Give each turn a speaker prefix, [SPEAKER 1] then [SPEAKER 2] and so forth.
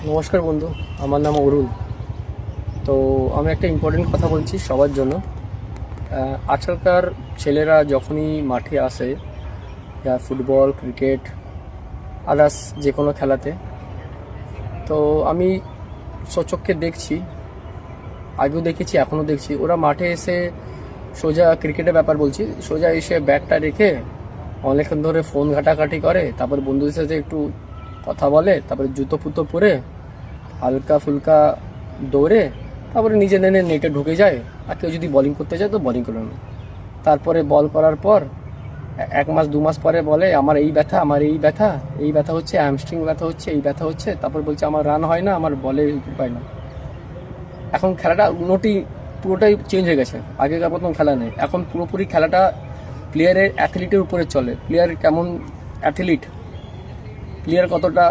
[SPEAKER 1] নমস্কার বন্ধু, আমার নাম অরুণ। তো আমি একটা ইম্পর্টেন্ট কথা বলছি সবার জন্য। আজকালকার ছেলেরা যখনই মাঠে আসে, ফুটবল, ক্রিকেট, আদার্স যে কোনো খেলাতে, তো আমি সচক্ষে দেখছি, আগেও দেখেছি এখনও দেখছি, ওরা মাঠে এসে সোজা ক্রিকেটের ব্যাপার বলছি, সোজা এসে ব্যাটটা রেখে অনেকক্ষণ ধরে ফোন ঘাটাঘাটি করে, তারপর বন্ধুদের সাথে একটু কথা বলে, তারপরে জুতো ফুতো পরে হালকা ফুলকা দৌড়ে তারপরে নিজেদের নেটে ঢুকে যায়। আর কেউ যদি বোলিং করতে যায় তো বোলিং করে নেয়। তারপরে বল করার পর 1 মাস 2 মাস পরে বলে আমার এই ব্যথা, আমার এই ব্যথা, এই ব্যথা হচ্ছে, হ্যামস্ট্রিং ব্যথা হচ্ছে, এই ব্যথা হচ্ছে। তারপর বলছে আমার রান হয় না, আমার বলে উইকেট পায় না। এখন খেলাটা পুরোটাই চেঞ্জ হয়ে গেছে। আগেকার মতন খেলা নেই, এখন পুরোপুরি খেলাটা প্লেয়ারের অ্যাথলিটের উপরে চলে। প্লেয়ার কেমন অ্যাথলিট, প্লেয়ার কতটা